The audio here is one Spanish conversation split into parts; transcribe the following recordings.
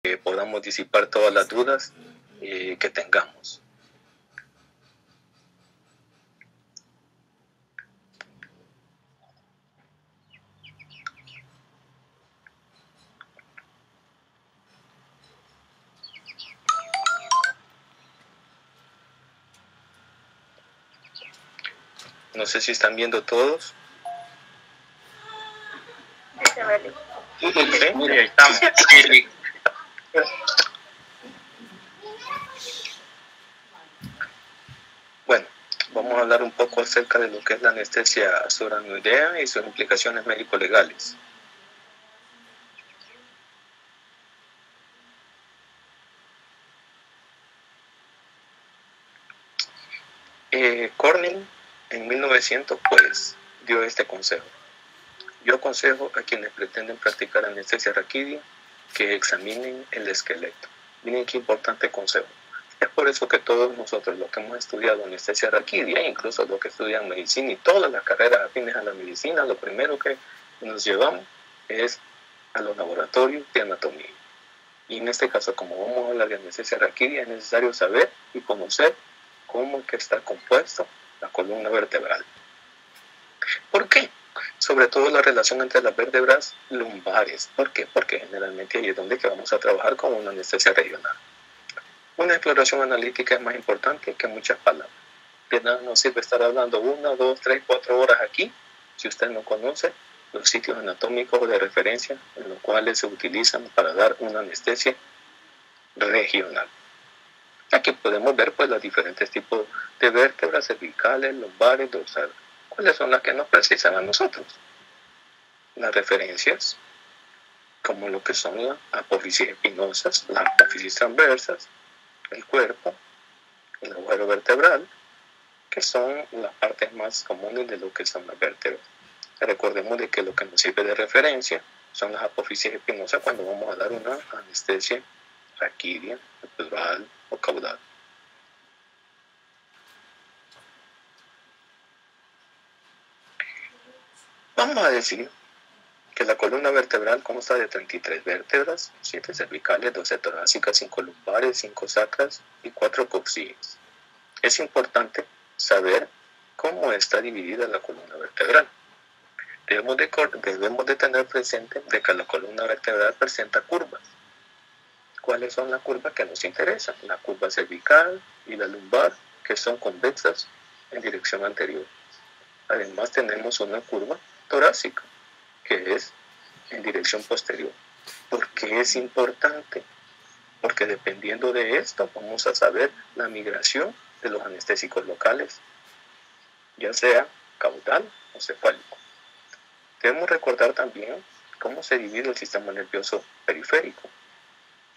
que podamos disipar todas las dudas que tengamos. No sé si están viendo todos. Sí, ahí estamos. Bueno, vamos a hablar un poco acerca de lo que es la anestesia subaracnoidea y sus implicaciones médico-legales. Corning en 1900 pues dio este consejo. Yo aconsejo a quienes pretenden practicar anestesia raquídea que examinen el esqueleto. Miren qué importante consejo. Es por eso que todos nosotros, los que hemos estudiado anestesia raquídea, incluso los que estudian medicina y todas las carreras afines a la medicina, lo primero que nos llevamos es a los laboratorios de anatomía. Y en este caso, como vamos a hablar de anestesia raquídea, es necesario saber y conocer cómo es que está compuesto la columna vertebral. ¿Por qué? Sobre todo la relación entre las vértebras lumbares. ¿Por qué? Porque generalmente ahí es donde vamos a trabajar con una anestesia regional. Una exploración analítica es más importante que muchas palabras. De nada nos sirve estar hablando 1, 2, 3, 4 horas aquí si usted no conoce los sitios anatómicos de referencia en los cuales se utilizan para dar una anestesia regional. Aquí podemos ver pues los diferentes tipos de vértebras cervicales, lumbares, dorsales. ¿Cuáles son las que nos precisan a nosotros? Las referencias, como lo que son las apófisis espinosas, las apófisis transversas, el cuerpo, el agujero vertebral, que son las partes más comunes de lo que son las vértebras. Recordemos de que lo que nos sirve de referencia son las apófisis espinosas cuando vamos a dar una anestesia raquídea, epidural o caudal. Vamos a decir que la columna vertebral consta de 33 vértebras, 7 cervicales, 12 torácicas, 5 lumbares, 5 sacras y 4 coxígenes. Es importante saber cómo está dividida la columna vertebral. Debemos de tener presente de que la columna vertebral presenta curvas. ¿Cuáles son las curvas que nos interesan? La curva cervical y la lumbar, que son convexas en dirección anterior. Además tenemos una curva torácica, que es en dirección posterior. ¿Por qué es importante? Porque dependiendo de esto vamos a saber la migración de los anestésicos locales, ya sea caudal o cefálico. Debemos recordar también cómo se divide el sistema nervioso periférico.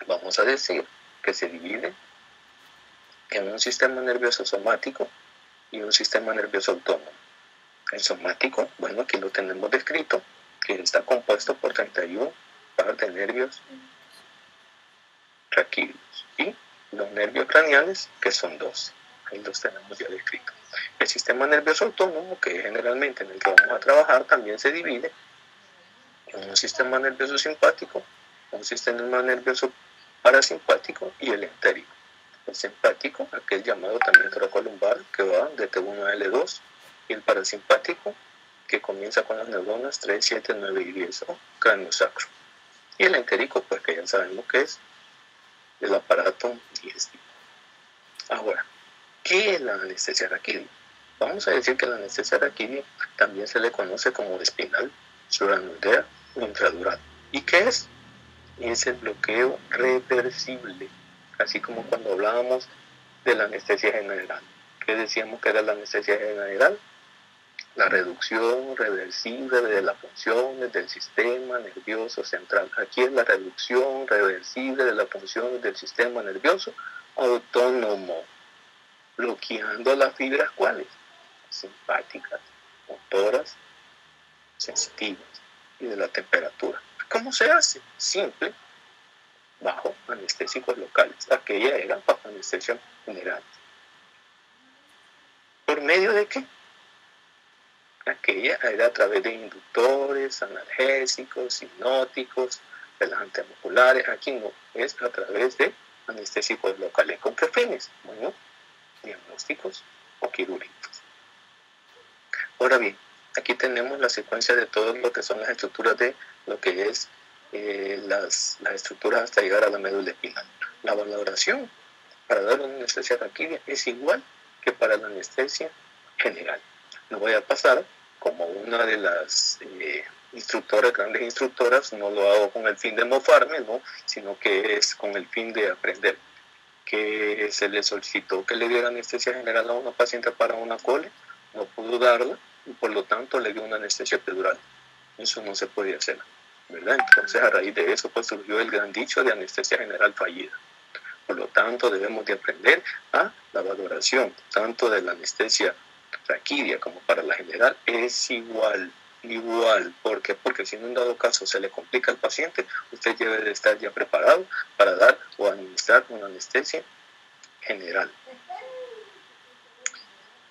Vamos a decir que se divide en un sistema nervioso somático y un sistema nervioso autónomo. El somático, bueno, aquí lo tenemos descrito, que está compuesto por 31 pares de nervios raquídeos y los nervios craneales, que son 12. Ahí los tenemos ya descritos. El sistema nervioso autónomo, que es generalmente en el que vamos a trabajar, también se divide en un sistema nervioso simpático, un sistema nervioso parasimpático y el entérico. El simpático, aquel llamado también toracolumbar, que va de T1 a L2, y el parasimpático, que comienza con las neuronas 3, 7, 9 y 10, o cráneo sacro. Y el entérico, pues que ya sabemos que es el aparato digestivo. Ahora, ¿qué es la anestesia raquídea? Vamos a decir que la anestesia raquídea también se le conoce como espinal, subaracnoidea o infradural. ¿Y qué es? Es el bloqueo reversible, así como cuando hablábamos de la anestesia general. ¿Qué decíamos que era la anestesia general? La reducción reversible de las funciones del sistema nervioso central. Aquí es la reducción reversible de las funciones del sistema nervioso autónomo, bloqueando las fibras cuáles, simpáticas, motoras, sensitivas y de la temperatura. ¿Cómo se hace? Simple, bajo anestésicos locales. Aquella era bajo anestesia general. ¿Por medio de qué? Aquella era a través de inductores, analgésicos, hipnóticos, relajantes musculares. Aquí no, es a través de anestésicos locales. ¿Con qué fines? Bueno, diagnósticos o quirúrgicos. Ahora bien, aquí tenemos la secuencia de todo lo que son las estructuras de lo que es las estructuras hasta llegar a la médula espinal. La valoración para dar una anestesia raquídea es igual que para la anestesia general. Lo voy a pasar como una de las grandes instructoras, no lo hago con el fin de mofarme, ¿no? Sino que es con el fin de aprender. Que se le solicitó que le diera anestesia general a una paciente para una cole, no pudo darla y por lo tanto le dio una anestesia epidural. Eso no se podía hacer, ¿verdad? Entonces a raíz de eso pues surgió el gran dicho de anestesia general fallida. Por lo tanto debemos de aprender a la valoración tanto de la anestesia raquídea como para la general es igual. ¿Por qué? Porque si en un dado caso se le complica al paciente, usted debe de estar ya preparado para dar o administrar una anestesia general.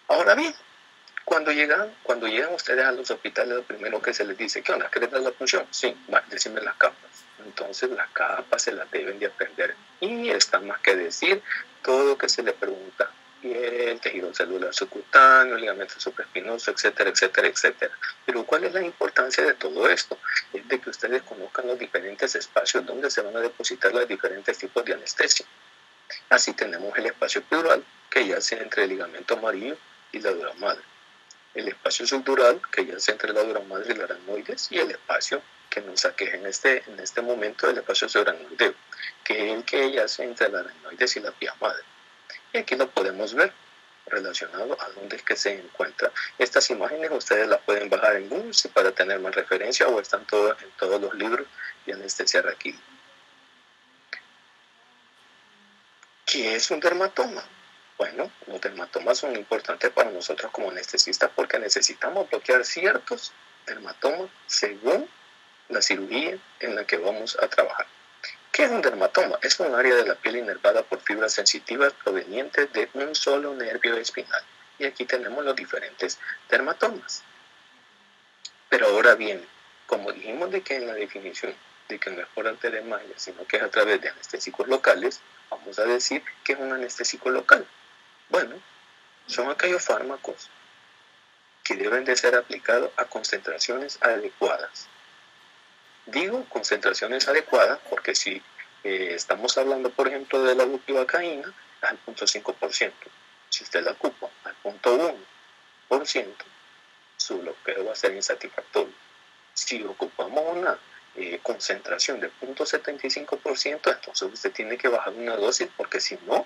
Ahora bien, cuando llegan ustedes a los hospitales, lo primero que se les dice, ¿qué onda? ¿Quieres dar la punción? Sí, decime las capas. Entonces las capas se las deben de aprender. Y está más que decir todo lo que se le pregunta. El tejido celular subcutáneo, el ligamento supraespinoso, etcétera, etcétera, etcétera. Pero ¿cuál es la importancia de todo esto? Es de que ustedes conozcan los diferentes espacios donde se van a depositar los diferentes tipos de anestesia. Así tenemos el espacio epidural, que yace entre el ligamento amarillo y la dura madre. El espacio subdural, que yace entre la dura madre y la aracnoides, y el espacio que nos aqueja en este momento, el espacio subaracnoideo, que es el que yace entre la aracnoides y la pía madre. Y aquí lo podemos ver relacionado a dónde es que se encuentra. Estas imágenes ustedes las pueden bajar en Google para tener más referencia o están en todos los libros de anestesia raquídea. ¿Qué es un dermatoma? Bueno, los dermatomas son importantes para nosotros como anestesistas porque necesitamos bloquear ciertos dermatomas según la cirugía en la que vamos a trabajar. ¿Qué es un dermatoma? Es un área de la piel inervada por fibras sensitivas provenientes de un solo nervio espinal. Y aquí tenemos los diferentes dermatomas. Pero ahora bien, como dijimos de que en la definición de que no es por arte de magia, sino que es a través de anestésicos locales, vamos a decir que es un anestésico local. Bueno, son aquellos fármacos que deben de ser aplicados a concentraciones adecuadas. Digo concentraciones adecuadas porque si estamos hablando, por ejemplo, de la bupivacaína, al 0.5%. Si usted la ocupa al 0.1%, su bloqueo va a ser insatisfactorio. Si ocupamos una concentración de 0.75%, entonces usted tiene que bajar una dosis porque si no,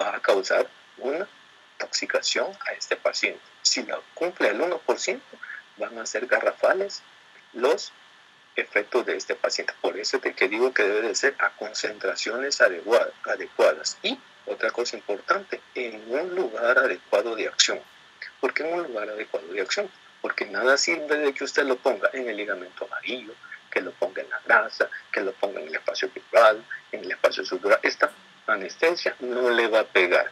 va a causar una intoxicación a este paciente. Si la cumple al 1%, van a ser garrafales los efectos de este paciente. Por eso es que digo que debe de ser a concentraciones adecuadas. Y otra cosa importante, en un lugar adecuado de acción. ¿Por qué en un lugar adecuado de acción? Porque nada sirve de que usted lo ponga en el ligamento amarillo, que lo ponga en la grasa, que lo ponga en el espacio epidural, en el espacio subdural. Esta anestesia no le va a pegar.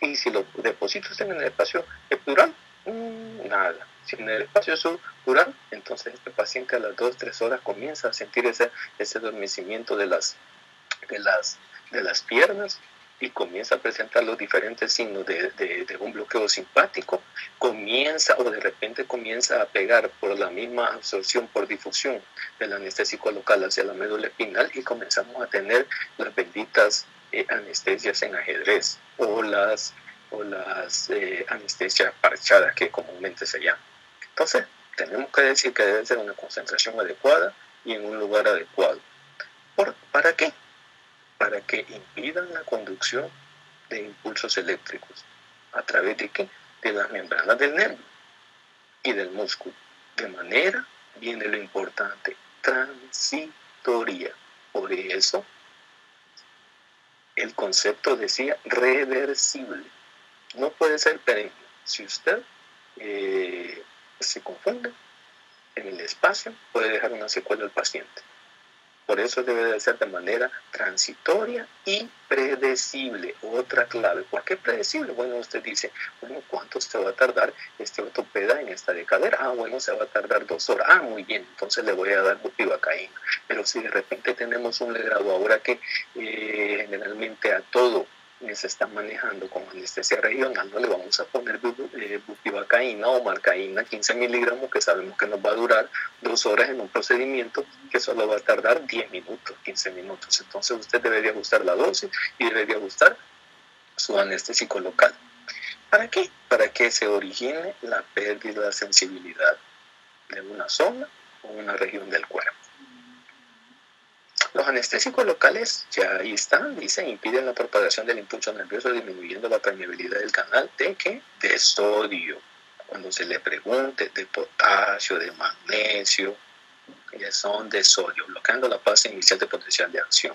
Y si lo deposita usted en el espacio epidural, nada. Si en el espacio subdural, entonces este paciente a las 2-3 horas comienza a sentir ese adormecimiento de las piernas y comienza a presentar los diferentes signos de un bloqueo simpático. Comienza o de repente comienza a pegar por la misma absorción, por difusión del anestésico local hacia la médula espinal y comenzamos a tener las benditas anestesias en ajedrez o las anestesias parchadas que comúnmente se llaman. Entonces, tenemos que decir que debe ser una concentración adecuada y en un lugar adecuado. ¿Para qué? Para que impidan la conducción de impulsos eléctricos. ¿A través de qué? De las membranas del nervio y del músculo. De manera, viene lo importante, transitoria. Por eso, el concepto decía reversible. No puede ser perenne. Si usted se confunde en el espacio, puede dejar una secuela al paciente. Por eso debe de ser de manera transitoria y predecible. Otra clave. ¿Por qué predecible? Bueno, usted dice, bueno, ¿cuánto se va a tardar este ortopeda en esta de cadera? Ah, bueno, se va a tardar 2 horas. Ah, muy bien, entonces le voy a dar bupivacaína. Pero si de repente tenemos un legrado ahora que generalmente a todo se está manejando con anestesia regional, no le vamos a poner bupivacaína o marcaína 15 miligramos, que sabemos que nos va a durar 2 horas en un procedimiento que solo va a tardar 10 minutos, 15 minutos. Entonces usted debería ajustar la dosis y debería ajustar su anestésico local. ¿Para qué? Para que se origine la pérdida de sensibilidad de una zona o una región del cuerpo. Los anestésicos locales, ya ahí están, dice, impiden la propagación del impulso nervioso, disminuyendo la permeabilidad del canal de ¿qué? De sodio. Cuando se le pregunte de potasio, de magnesio, ya son de sodio, bloqueando la fase inicial de potencial de acción.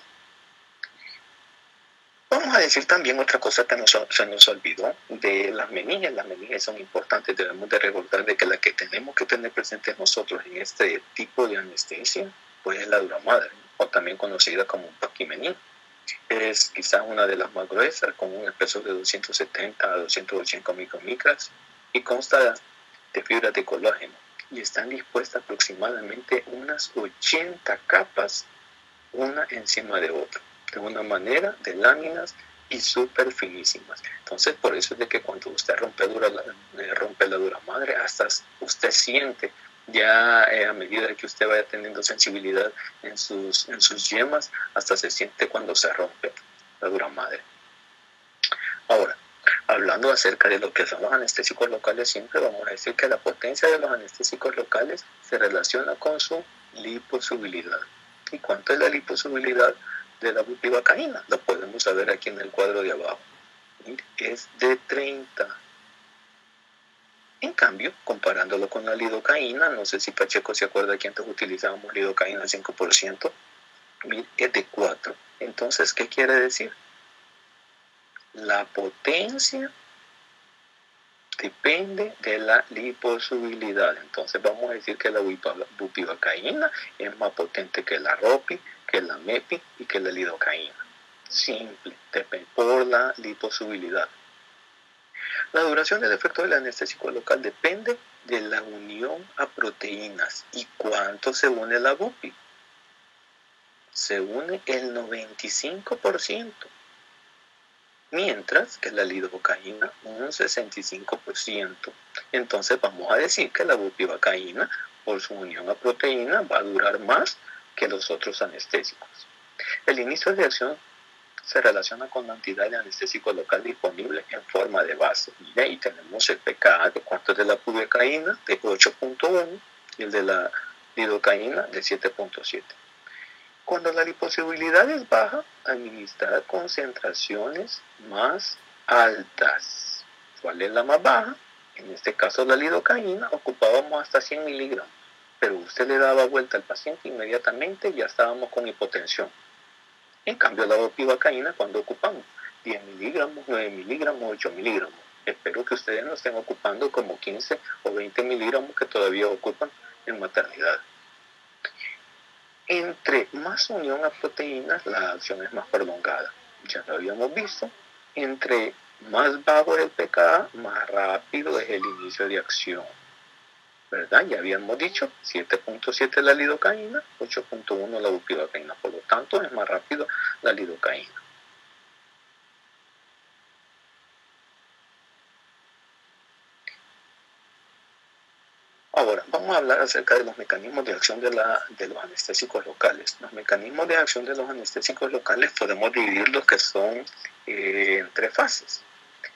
Vamos a decir también otra cosa que se nos olvidó de las meninges. Las meninges son importantes, debemos de recordar de que la que tenemos que tener presente nosotros en este tipo de anestesia, pues es la duramadre, o también conocida como paquimenín. Es quizás una de las más gruesas, con un espesor de 270 a 280 micromicras y consta de fibras de colágeno y están dispuestas aproximadamente unas 80 capas, una encima de otra, de una manera de láminas y súper finísimas. Entonces, por eso es de que cuando usted rompe la duramadre, hasta usted siente ya a medida que usted vaya teniendo sensibilidad en sus yemas, hasta se siente cuando se rompe la duramadre. Ahora, hablando acerca de lo que son los anestésicos locales, siempre vamos a decir que la potencia de los anestésicos locales se relaciona con su liposubilidad. ¿Y cuánto es la liposubilidad de la bupivacaína? Lo podemos saber aquí en el cuadro de abajo. Es de 30. En cambio, comparándolo con la lidocaína, no sé si Pacheco se acuerda que antes utilizábamos lidocaína al 5%, es de 4. Entonces, ¿qué quiere decir? La potencia depende de la liposubilidad. Entonces vamos a decir que la bupivacaína es más potente que la ROPI, que la MEPI y que la lidocaína. Simple, depende por la liposubilidad. La duración del efecto del anestésico local depende de la unión a proteínas. ¿Y cuánto se une la bupi? Se une el 95%. Mientras que la lidocaína un 65%. Entonces vamos a decir que la bupivacaína, por su unión a proteína, va a durar más que los otros anestésicos. El inicio de acción se relaciona con la cantidad de anestésico local disponible en forma de base. Y ahí tenemos el pKa, de cuánto es de la bupivacaína, de 8.1, y el de la lidocaína, de 7.7. Cuando la liposubilidad es baja, administrar concentraciones más altas. ¿Cuál es la más baja? En este caso la lidocaína, ocupábamos hasta 100 miligramos, pero usted le daba vuelta al paciente inmediatamente, ya estábamos con hipotensión. En cambio la bupivacaína, cuando ocupamos 10 miligramos, 9 miligramos, 8 miligramos. Espero que ustedes no estén ocupando como 15 o 20 miligramos que todavía ocupan en maternidad. Entre más unión a proteínas, la acción es más prolongada. Ya lo habíamos visto. Entre más bajo es el pKa, más rápido es el inicio de acción. ¿Verdad? Ya habíamos dicho, 7.7 la lidocaína, 8.1 la bupivacaína. Por lo tanto, es más rápido la lidocaína. Ahora, vamos a hablar acerca de los mecanismos de acción de los anestésicos locales. Los mecanismos de acción de los anestésicos locales podemos dividirlos que son en 3 fases.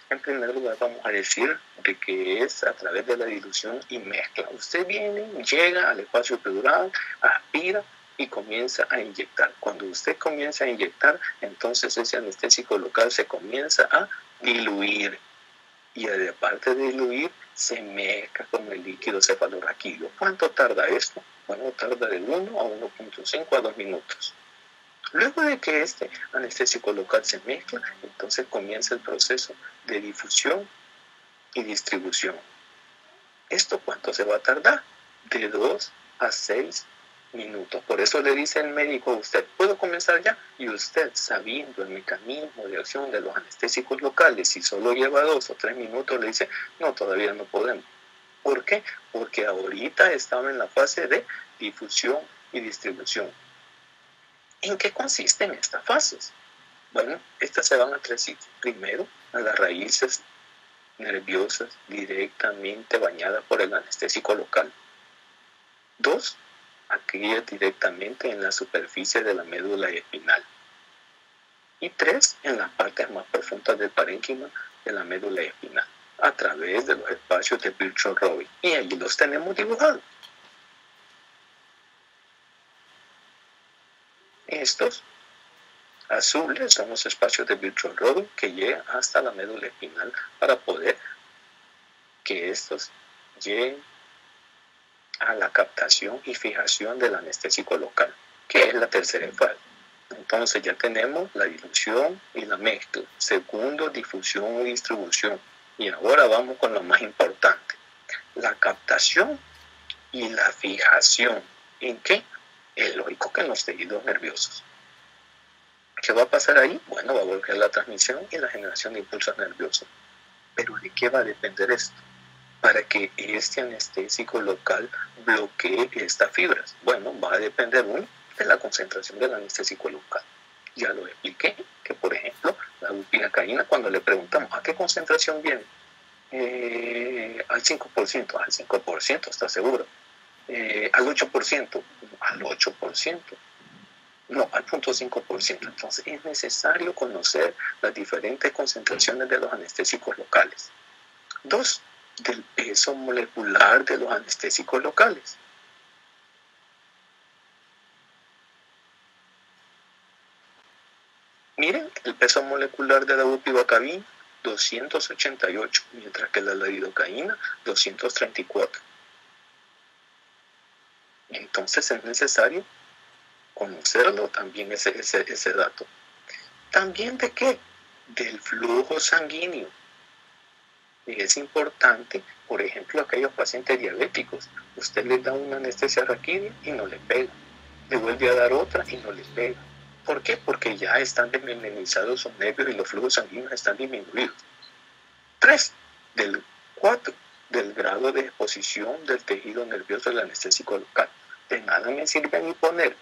En primer lugar, vamos a decir de que es a través de la dilución y mezcla. Usted viene, llega al espacio epidural, aspira y comienza a inyectar. Cuando usted comienza a inyectar, entonces ese anestésico local se comienza a diluir. Y aparte de diluir, se mezcla con el líquido cefalorraquídeo. ¿Cuánto tarda esto? Bueno, tarda de 1 a 1.5 a 2 minutos. Luego de que este anestésico local se mezcla, entonces comienza el proceso de difusión y distribución. ¿Esto cuánto se va a tardar? De 2 a 6 minutos. Por eso le dice el médico a usted, ¿puedo comenzar ya? Y usted, sabiendo el mecanismo de acción de los anestésicos locales, si solo lleva 2 o 3 minutos, le dice, no, todavía no podemos. ¿Por qué? Porque ahorita estaba en la fase de difusión y distribución. ¿En qué consisten estas fases? Bueno, estas se van a 3 sitios. Primero, a las raíces nerviosas directamente bañadas por el anestésico local. 2, aquellas directamente en la superficie de la médula espinal. Y 3, en las partes más profundas del parénquima de la médula espinal, a través de los espacios de Virchow-Robin. Y allí los tenemos dibujados. Estos azules son los espacios de Virchow-Robin que llegan hasta la médula espinal para poder que estos lleguen a la captación y fijación del anestésico local, que es la tercera fase. Entonces ya tenemos la dilución y la mezcla. Segundo, difusión y distribución. Y ahora vamos con lo más importante, la captación y la fijación. ¿En qué? Es lógico que en los tejidos nerviosos. ¿Qué va a pasar ahí? Bueno, va a volver la transmisión y la generación de impulsos nerviosos. ¿Pero de qué va a depender esto? Para que este anestésico local bloquee estas fibras. Bueno, va a depender de la concentración del anestésico local. Ya lo expliqué, que por ejemplo, la bupivacaína, cuando le preguntamos ¿a qué concentración viene? Al 5%, al 5%, ¿está seguro? Al 8%, al 8%. No, al 0.5%. Entonces es necesario conocer las diferentes concentraciones de los anestésicos locales. 2, del peso molecular de los anestésicos locales. Miren, el peso molecular de la bupivacaína, 288, mientras que la lidocaína, 234. Entonces es necesario conocerlo también ese dato. ¿También de qué? Del flujo sanguíneo. Y es importante, por ejemplo, aquellos pacientes diabéticos. Usted les da una anestesia raquídea y no le pega. Le vuelve a dar otra y no les pega. ¿Por qué? Porque ya están desmembranizados sus nervios y los flujos sanguíneos están disminuidos. 3, del 4, del grado de exposición del tejido nervioso del anestésico local. De nada me sirve ni poner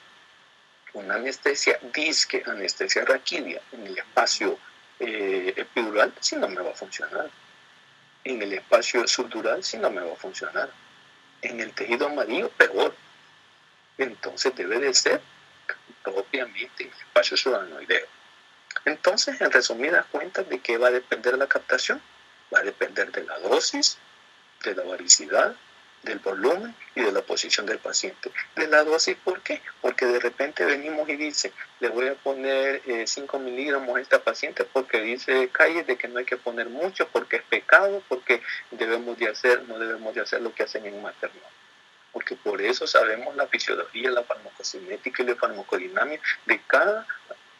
una anestesia disque, anestesia raquídea en el espacio epidural si no me va a funcionar. En el espacio subdural si no me va a funcionar. En el tejido amarillo peor. Entonces debe de ser propiamente en el espacio subaranoideo. Entonces, en resumidas cuentas, ¿de qué va a depender la captación? Va a depender de la dosis, de la varicidad, del volumen y de la posición del paciente. De la dosis, ¿por qué? Porque de repente venimos y dice, le voy a poner 5 miligramos a esta paciente porque dice Calle de que no hay que poner mucho, porque es pecado, porque no debemos de hacer lo que hacen en materno. Porque por eso sabemos la fisiología, la farmacocinética y la farmacodinámica de cada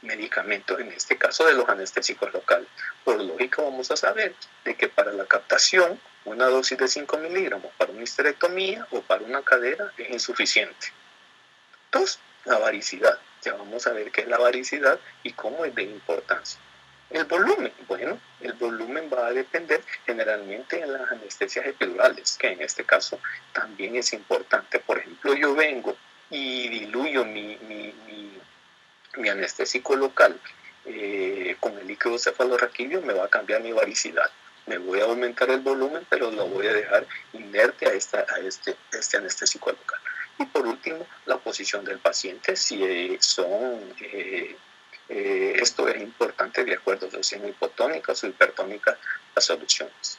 medicamento, en este caso de los anestésicos locales. Por lógica vamos a saber de que para la captación una dosis de 5 miligramos para una histerectomía o para una cadera es insuficiente. 2, la varicidad. Ya vamos a ver qué es la varicidad y cómo es de importancia. El volumen, bueno, el volumen va a depender generalmente en las anestesias epidurales, que en este caso también es importante. Por ejemplo, yo vengo y diluyo mi anestésico local con el líquido cefalorraquídeo, me va a cambiar mi varicidad. Me voy a aumentar el volumen, pero lo voy a dejar inerte a este anestésico local. Y por último, la posición del paciente, si esto es importante de acuerdo a si son hipotónicas o hipertónicas las soluciones.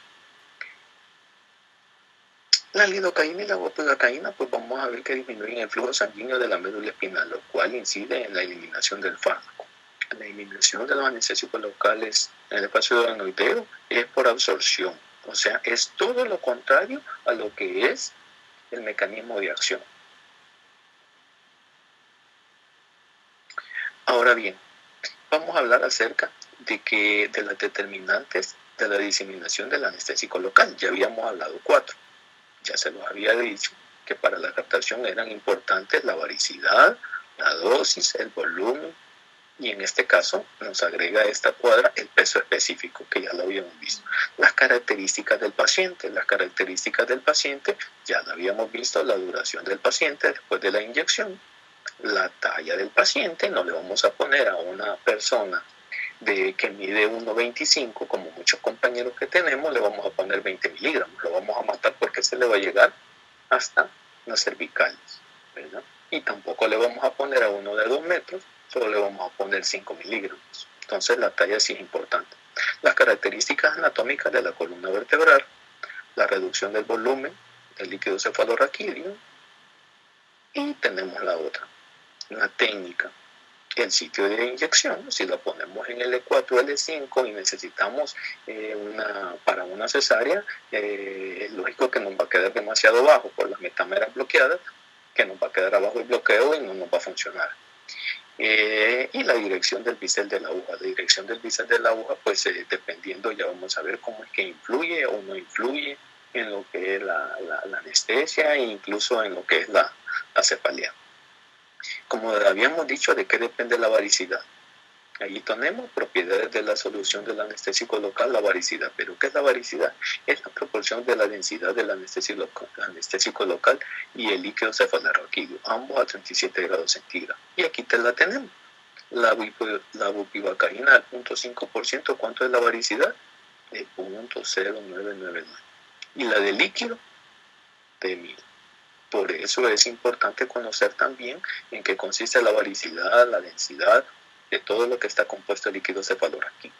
La lidocaína y la bupivacaína, pues vamos a ver que disminuyen el flujo sanguíneo de la médula espinal, lo cual incide en la eliminación del fármaco. La eliminación de los anestésicos locales en el espacio subaranoideo es por absorción, o sea, es todo lo contrario a lo que es el mecanismo de acción. Ahora bien, vamos a hablar acerca de las determinantes de la diseminación del anestésico local. Ya habíamos hablado 4, ya se los había dicho, que para la captación eran importantes la varicidad, la dosis, el volumen, y en este caso nos agrega a esta cuadra el peso específico, que ya lo habíamos visto. Las características del paciente. Las características del paciente ya lo habíamos visto, la duración del paciente después de la inyección, la talla del paciente. No le vamos a poner a una persona que mide 1,25, como muchos compañeros que tenemos, le vamos a poner 20 miligramos. Lo vamos a matar porque se le va a llegar hasta las cervicales, ¿verdad? Y tampoco le vamos a poner a uno de 2 metros, solo le vamos a poner 5 miligramos. Entonces la talla sí es importante. Las características anatómicas de la columna vertebral, la reducción del volumen del líquido cefalorraquídeo, y tenemos la otra, la técnica, el sitio de inyección. Si la ponemos en L4 o L5 y necesitamos para una cesárea, es lógico que nos va a quedar demasiado bajo por las metámeras bloqueadas, que nos va a quedar abajo el bloqueo y no nos va a funcionar. Y la dirección del bisel de la aguja. La dirección del bisel de la aguja, pues dependiendo, ya vamos a ver cómo es que influye o no influye en lo que es la anestesia e incluso en lo que es la cefalea. Como habíamos dicho, ¿de qué depende la varicidad? Ahí tenemos propiedades de la solución del anestésico local, la varicidad. ¿Pero qué es la varicidad? Es la proporción de la densidad del anestésico local y el líquido cefalorraquídeo, ambos a 37 grados centígrados. Y aquí te la tenemos. La bupivacaína al 0.5%, ¿cuánto es la varicidad? De 0.0999. Y la del líquido, de 1000. Por eso es importante conocer también en qué consiste la varicidad, la densidad de todo lo que está compuesto el líquido cefalorraquídeo.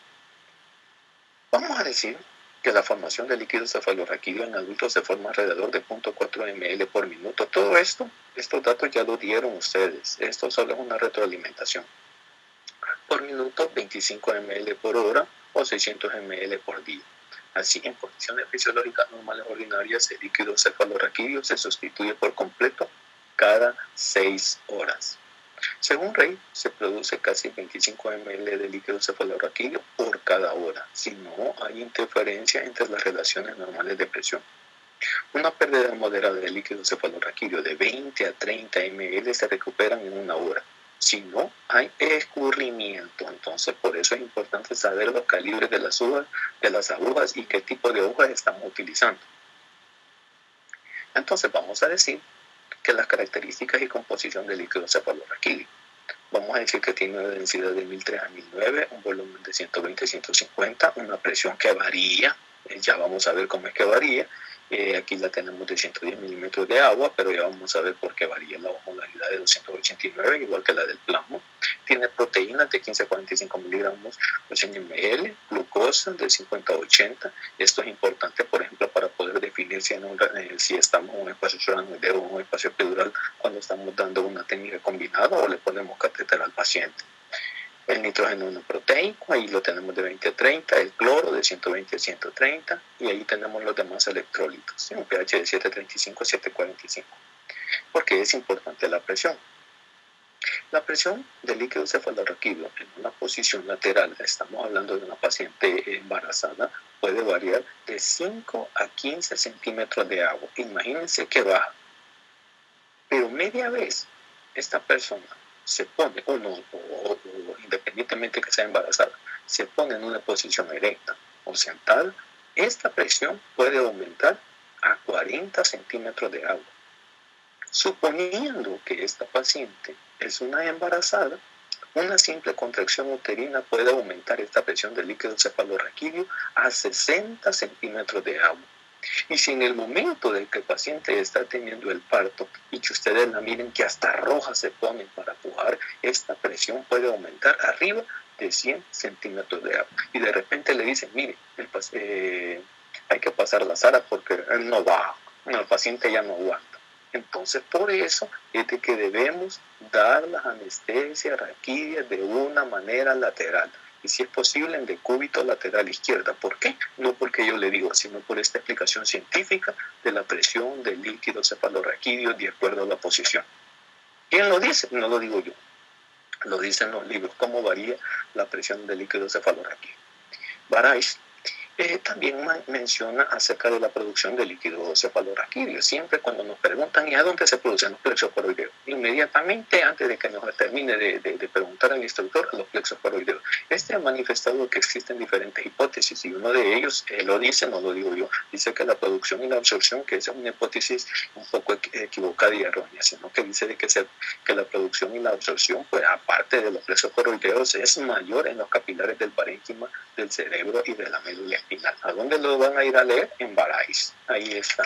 Vamos a decir que la formación del líquido cefalorraquídeo en adultos se forma alrededor de 0.4 ml por minuto. Todo esto, estos datos ya lo dieron ustedes. Esto solo es una retroalimentación. Por minuto, 25 ml por hora o 600 ml por día. Así, en condiciones fisiológicas normales ordinarias, el líquido cefalorraquídeo se sustituye por completo cada 6 horas. Según Rey, se produce casi 25 ml de líquido cefalorraquídeo por cada hora, si no hay interferencia entre las relaciones normales de presión. Una pérdida moderada de líquido cefalorraquídeo de 20 a 30 ml se recuperan en una hora. Si no hay escurrimiento, entonces por eso es importante saber los calibres de las agujas y qué tipo de agujas estamos utilizando. Entonces vamos a decir que las características y composición del líquido cefalorraquídeo. Vamos a decir que tiene una densidad de 1003 a 1009, un volumen de 120 a 150, una presión que varía, ya vamos a ver cómo es que varía. Aquí la tenemos de 110 milímetros de agua, pero ya vamos a ver por qué varía la osmolaridad de 289, igual que la del plasma. Tiene proteínas de 15 a 45 miligramos por 100 ml, glucosa de 50 a 80. Esto es importante, por ejemplo, para poder definir si estamos en un espacio transmedero o un espacio epidural cuando estamos dando una técnica combinada o le ponemos catéter al paciente. El nitrógeno no proteico, ahí lo tenemos de 20 a 30, el cloro de 120 a 130, y ahí tenemos los demás electrolitos, un pH de 7.35 a 7.45. Porque es importante la presión. La presión del líquido cefalorraquídeo en una posición lateral, estamos hablando de una paciente embarazada, puede variar de 5 a 15 centímetros de agua. Imagínense que baja. Pero media vez esta persona se pone, o independientemente que sea embarazada, se pone en una posición erecta o sentada, esta presión puede aumentar a 40 centímetros de agua. Suponiendo que esta paciente es una embarazada, una simple contracción uterina puede aumentar esta presión del líquido cefalorraquídeo a 60 centímetros de agua. Y si en el momento de que el paciente está teniendo el parto y que ustedes la miren que hasta roja se pone para pujar, esta presión puede aumentar arriba de 100 centímetros de agua. Y de repente le dicen, mire, hay que pasar la SARA porque él no baja, el paciente ya no aguanta. Entonces, por eso es de que debemos dar las anestesias raquídeas de una manera lateral. Y si es posible en decúbito lateral izquierda. ¿Por qué? No porque yo le digo, sino por esta explicación científica de la presión del líquido cefalorraquídeo de acuerdo a la posición. ¿Quién lo dice? No lo digo yo. Lo dicen los libros, cómo varía la presión del líquido cefalorraquídeo. Barais También menciona acerca de la producción de líquido cefalorraquídeo. Siempre cuando nos preguntan ¿y a dónde se producen los plexos coroideos? Inmediatamente antes de que nos termine de preguntar al instructor, a los plexos coroideos. Ha manifestado que existen diferentes hipótesis y uno de ellos, lo dice, no lo digo yo, dice que la producción y la absorción, que es una hipótesis un poco equivocada y errónea, sino que dice de que la producción y la absorción, pues aparte de los plexos coroideos, es mayor en los capilares del parénquima del cerebro y de la médula espinal. ¿A dónde lo van a ir a leer? En Barais. Ahí está.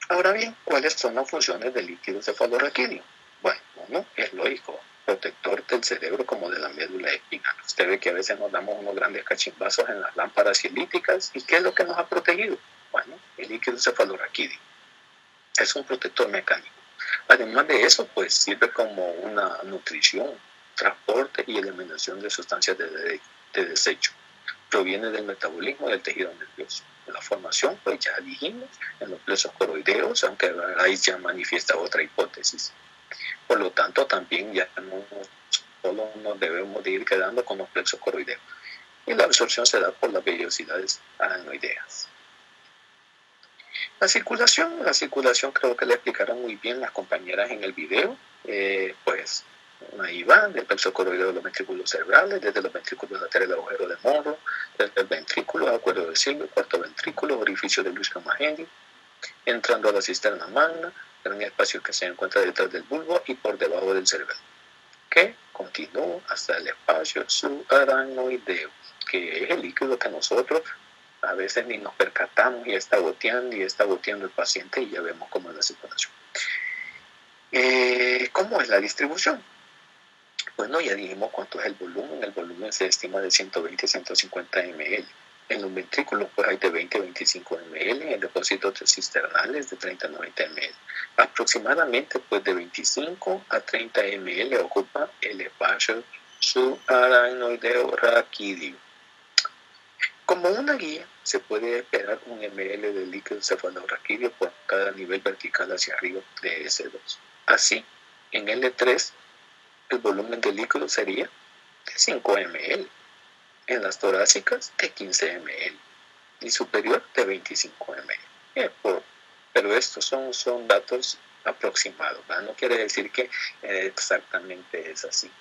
Ahora bien, ¿cuáles son las funciones del líquido cefalorraquídeo? Bueno, uno es lógico, protector del cerebro como de la médula espinal. Usted ve que a veces nos damos unos grandes cachimbazos en las lámparas cielíticas. ¿Y qué es lo que nos ha protegido? Bueno, el líquido cefalorraquídeo es un protector mecánico. Además de eso, pues sirve como una nutrición, transporte y eliminación de sustancias de desecho. Proviene del metabolismo del tejido nervioso. La formación, pues ya dijimos, en los plexos coroideos, aunque ahí ya manifiesta otra hipótesis. Por lo tanto, también ya no solo nos debemos de ir quedando con los plexos coroideos. Y la absorción se da por las vellosidades aranoideas. La circulación creo que le explicaron muy bien las compañeras en el video. Pues ahí va, del plexo coroideo de los ventrículos cerebrales, desde los ventrículos laterales del agujero de Monro, desde el ventrículo, acuerdo de Silvio, cuarto ventrículo, orificio de Luis Magendie, entrando a la cisterna magna, gran espacio que se encuentra detrás del bulbo y por debajo del cerebelo, que continúa hasta el espacio subaranoideo, que es el líquido que nosotros a veces ni nos percatamos y está goteando el paciente y ya vemos cómo es la circulación. ¿Cómo es la distribución? Bueno, ya dijimos cuánto es el volumen. El volumen se estima de 120 a 150 ml. En los ventrículos pues hay de 20 a 25 ml, en depósitos cisternales de 30 a 90 ml. Aproximadamente pues de 25 a 30 ml ocupa el espacio subaranoideo raquídeo. Como una guía, se puede esperar 1 ml de líquido cefalorraquídeo por cada nivel vertical hacia arriba de S2. Así, en L3, el volumen de líquido sería de 5 ml, en las torácicas de 15 ml y superior de 25 ml. Pero estos son datos aproximados, ¿verdad? No quiere decir que exactamente es así.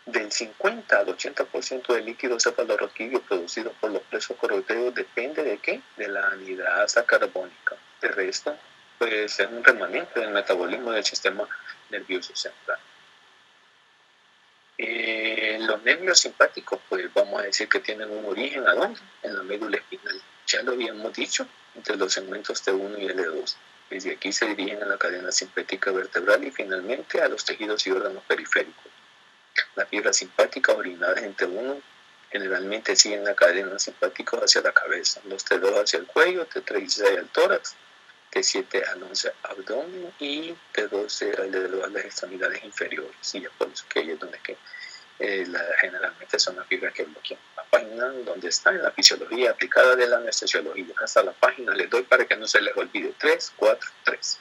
Del 50 al 80% del líquido cefalorraquídeo producido por los plexos coroideos depende de ¿qué? De la anhidrasa carbónica. De resto, pues es un remanente del metabolismo del sistema nervioso central. Los nervios simpáticos, pues vamos a decir que tienen un origen, ¿a dónde? En la médula espinal. Ya lo habíamos dicho, entre los segmentos T1 y L2. Desde aquí se dirigen a la cadena simpática vertebral y finalmente a los tejidos y órganos periféricos. Las fibras simpáticas originadas en T1 generalmente siguen la cadena simpática hacia la cabeza, los T2 hacia el cuello, T3 y 6 al tórax, T7 al 11 abdomen y T12 a las extremidades inferiores. Y ya por eso que ahí es donde generalmente son las fibras que bloquean. La página donde está en la fisiología aplicada de la anestesiología. Hasta la página les doy para que no se les olvide. 3, 4, 3.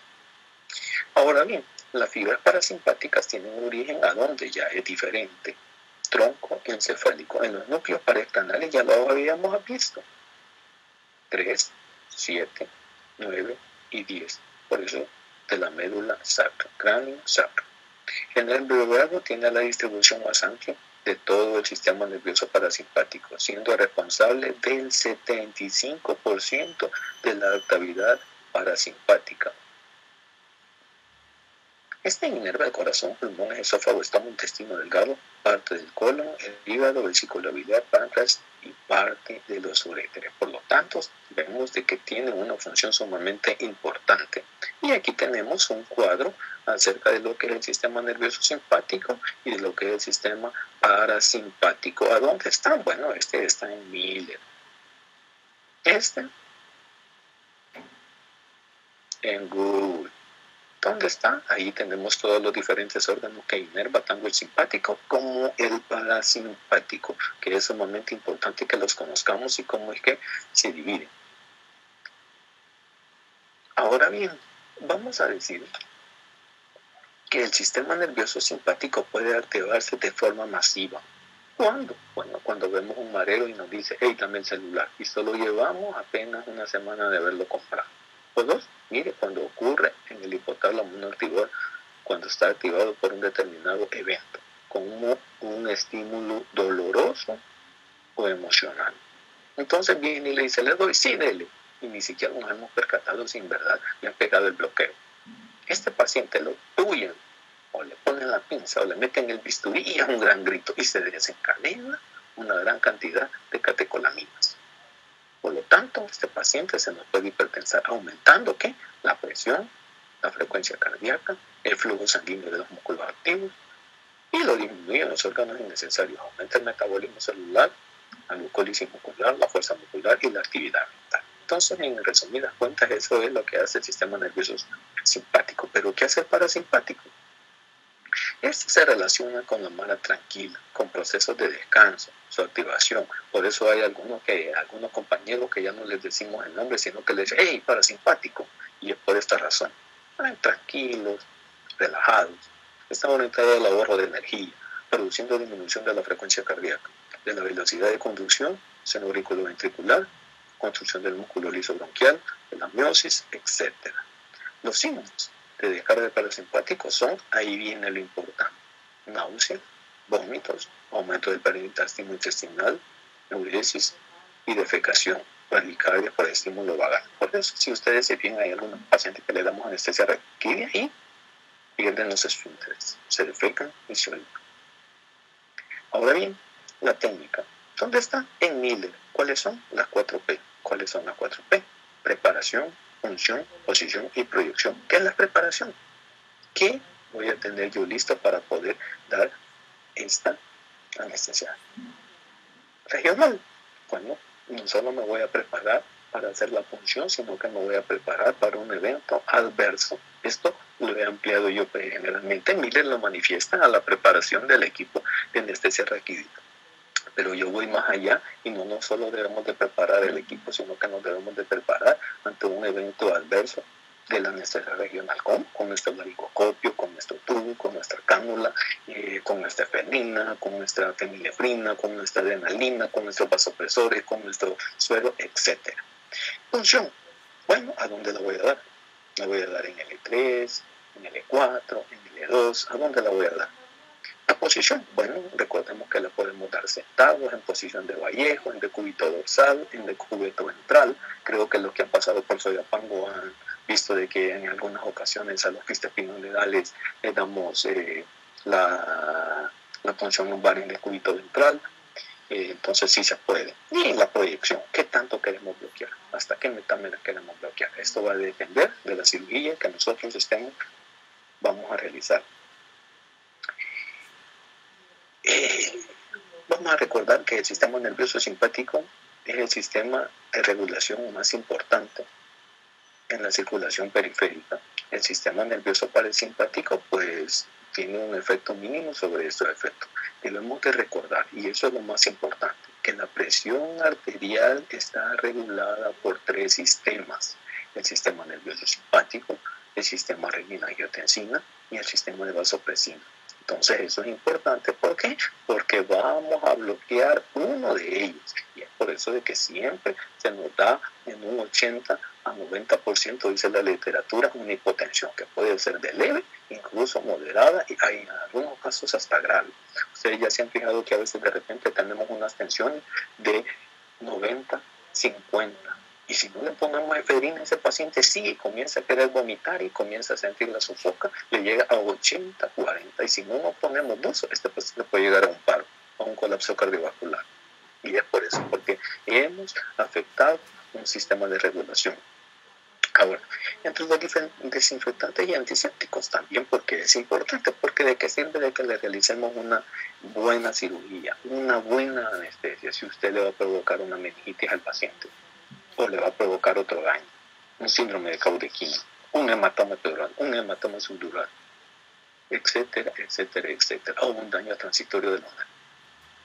Ahora bien, las fibras parasimpáticas tienen un origen a donde ya es diferente. Tronco encefálico. En los núcleos paraesternales ya lo habíamos visto. 3, 7, 9 y 10. Por eso de la médula sacra, cráneo sacro. En el cerebro tiene la distribución más amplia de todo el sistema nervioso parasimpático, siendo responsable del 75% de la actividad parasimpática. Este inerva el corazón, pulmón, esófago, estómago, intestino delgado, parte del colon, el hígado, vesícula biliar, páncreas y parte de los uréteres. Por lo tanto, vemos de que tiene una función sumamente importante. Y aquí tenemos un cuadro acerca de lo que es el sistema nervioso simpático y de lo que es el sistema parasimpático. ¿A dónde está? Bueno, este está en Miller. Este en Gould. ¿Dónde está? Ahí tenemos todos los diferentes órganos que inerva tanto el simpático como el parasimpático, que es sumamente importante que los conozcamos y cómo es que se dividen. Ahora bien, vamos a decir que el sistema nervioso simpático puede activarse de forma masiva. ¿Cuándo? Bueno, cuando vemos un marero y nos dice, hey, dame el celular, y solo llevamos apenas una semana de haberlo comprado. O dos, mire, cuando ocurre en el hipotálamo un activador, cuando está activado por un determinado evento, como un estímulo doloroso o emocional. Entonces viene y le dice, le doy, sí, dele. Y ni siquiera nos hemos percatado si en verdad le han pegado el bloqueo. Este paciente lo tuyen, o le ponen la pinza, o le meten el bisturí y es un gran grito y se desencadena una gran cantidad de catecolaminas. Por lo tanto, este paciente se nos puede hipertensar aumentando ¿qué? La presión, la frecuencia cardíaca, el flujo sanguíneo de los músculos activos y lo disminuye los órganos innecesarios. Aumenta el metabolismo celular, la glucólisis muscular, la fuerza muscular y la actividad mental. Entonces, en resumidas cuentas, eso es lo que hace el sistema nervioso simpático. ¿Pero qué hace el parasimpático? Este se relaciona con la mara tranquila, con procesos de descanso, su activación. Por eso hay algunos compañeros que ya no les decimos el nombre, sino que les dicen, hey, parasimpático. Y es por esta razón. Tranquilos, relajados. Están orientados al ahorro de energía, produciendo disminución de la frecuencia cardíaca, de la velocidad de conducción, seno auriculoventricular, construcción del músculo liso bronquial, de la miosis, etc. Los síntomas de descarga parasimpático son, ahí viene lo importante, náuseas, vómitos, aumento del peristaltismo intestinal, neuresis y defecación, bradicardia por estímulo vagal. Por eso, si ustedes se fijan, hay algunos pacientes que le damos anestesia raquídea y pierden los esfínteres, se defecan y se olvidan. Ahora bien, la técnica, ¿dónde está? En Miller. ¿Cuáles son? Las 4P. ¿Cuáles son las 4P? Preparación, función, posición y proyección. ¿Qué es la preparación? ¿Qué voy a tener yo listo para poder dar esta anestesia regional? Bueno, no solo me voy a preparar para hacer la función, sino que me voy a preparar para un evento adverso. Esto lo he ampliado yo generalmente. Miller lo manifiesta a la preparación del equipo de anestesia raquídea. Pero yo voy más allá y no solo debemos de preparar el equipo, sino que nos debemos de preparar ante un evento adverso de la anestesia regional, con nuestro laricoscopio, con nuestro tubo, con nuestra cánula, con nuestra efedrina, con nuestra fenilefrina, con nuestra adrenalina, con nuestros vasopresores, con nuestro suero, etc. Función, bueno, ¿a dónde la voy a dar? La voy a dar en L3, en L4, en L2, ¿a dónde la voy a dar? La posición, bueno, recordemos que la podemos dar sentados, en posición de vallejo, en decúbito dorsal, en decúbito ventral. Creo que los que han pasado por Soyapango han visto de que en algunas ocasiones a los quistepinoidales le damos la punción lumbar en decúbito ventral. Entonces sí se puede. Y la proyección, ¿qué tanto queremos bloquear? ¿Hasta qué metámera queremos bloquear? Esto va a depender de la cirugía que nosotros vamos a realizar. Vamos a recordar que el sistema nervioso simpático es el sistema de regulación más importante en la circulación periférica. El sistema nervioso parasimpático pues tiene un efecto mínimo sobre estos efectos. Debemos de recordar, y eso es lo más importante, que la presión arterial está regulada por 3 sistemas: el sistema nervioso simpático, el sistema renina-angiotensina y el sistema de vasopresina. Entonces eso es importante. ¿Por qué? Porque vamos a bloquear uno de ellos. Y es por eso de que siempre se nos da en un 80 a 90%, dice la literatura, una hipotensión que puede ser de leve, incluso moderada, y hay en algunos casos hasta grave. Ustedes ya se han fijado que a veces de repente tenemos unas tensiones de 90, 50. Y si no le ponemos efedrina a ese paciente, sí, comienza a querer vomitar y comienza a sentir la sofoca, le llega a 80, 40. Y si no nos ponemos dos, este paciente puede llegar a un paro, a un colapso cardiovascular. Y es por eso, porque hemos afectado un sistema de regulación. Ahora, entre los desinfectantes y antisépticos también, porque es importante, porque de qué sirve de que le realicemos una buena cirugía, una buena anestesia, si usted le va a provocar una meningitis al paciente, o le va a provocar otro daño, un síndrome de Caudequino, un hematoma pleural, un hematoma subdural, etcétera, etcétera, etcétera, o un daño transitorio del órgano.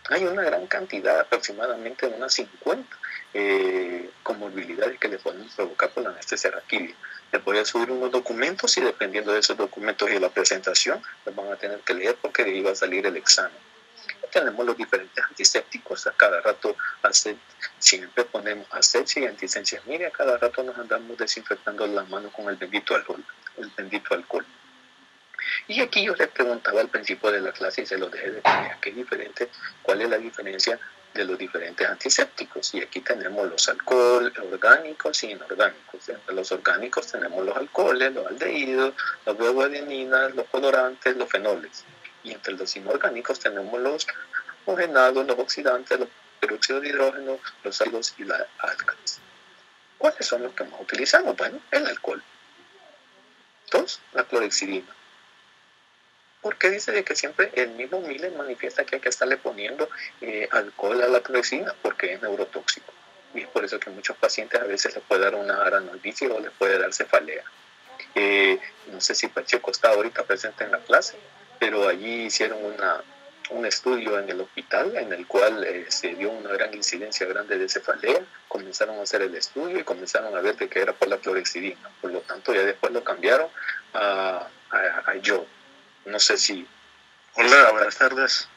Hay una gran cantidad, aproximadamente unas 50 comorbilidades que le podemos provocar por la anestesia raquídea. Les voy a subir unos documentos y dependiendo de esos documentos y de la presentación, los van a tener que leer porque de ahí va a salir el examen. tenemos los diferentes antisépticos. A cada rato siempre ponemos asepsia y antisencia. Mire, a cada rato nos andamos desinfectando la mano con el bendito alcohol. Y aquí yo les preguntaba al principio de la clase y se lo dejé de tarea, ¿cuál es la diferencia de los diferentes antisépticos? Y aquí tenemos los alcohol orgánicos y inorgánicos. Entre los orgánicos tenemos los alcoholes, los aldehídos, las bioadeninas, los colorantes, los fenoles. Y entre los inorgánicos tenemos los halogenados, los oxidantes, los peróxidos de hidrógeno, los ácidos y las álcalis. ¿Cuáles son los que más utilizamos? Bueno, el alcohol. 2, la clorhexidina. Porque dice de que siempre el mismo Miller manifiesta que hay que estarle poniendo alcohol a la clorhexidina porque es neurotóxico. Y es por eso que a muchos pacientes a veces les puede dar una aranolvicia o les puede dar cefalea. No sé si Pacheco está ahorita presente en la clase, pero allí hicieron un estudio en el hospital en el cual se dio una gran incidencia grande de cefalea. Comenzaron a hacer el estudio y comenzaron a ver de que era por la clorhexidina. Por lo tanto, ya después lo cambiaron a yodo. No sé si... Hola, buenas tardes.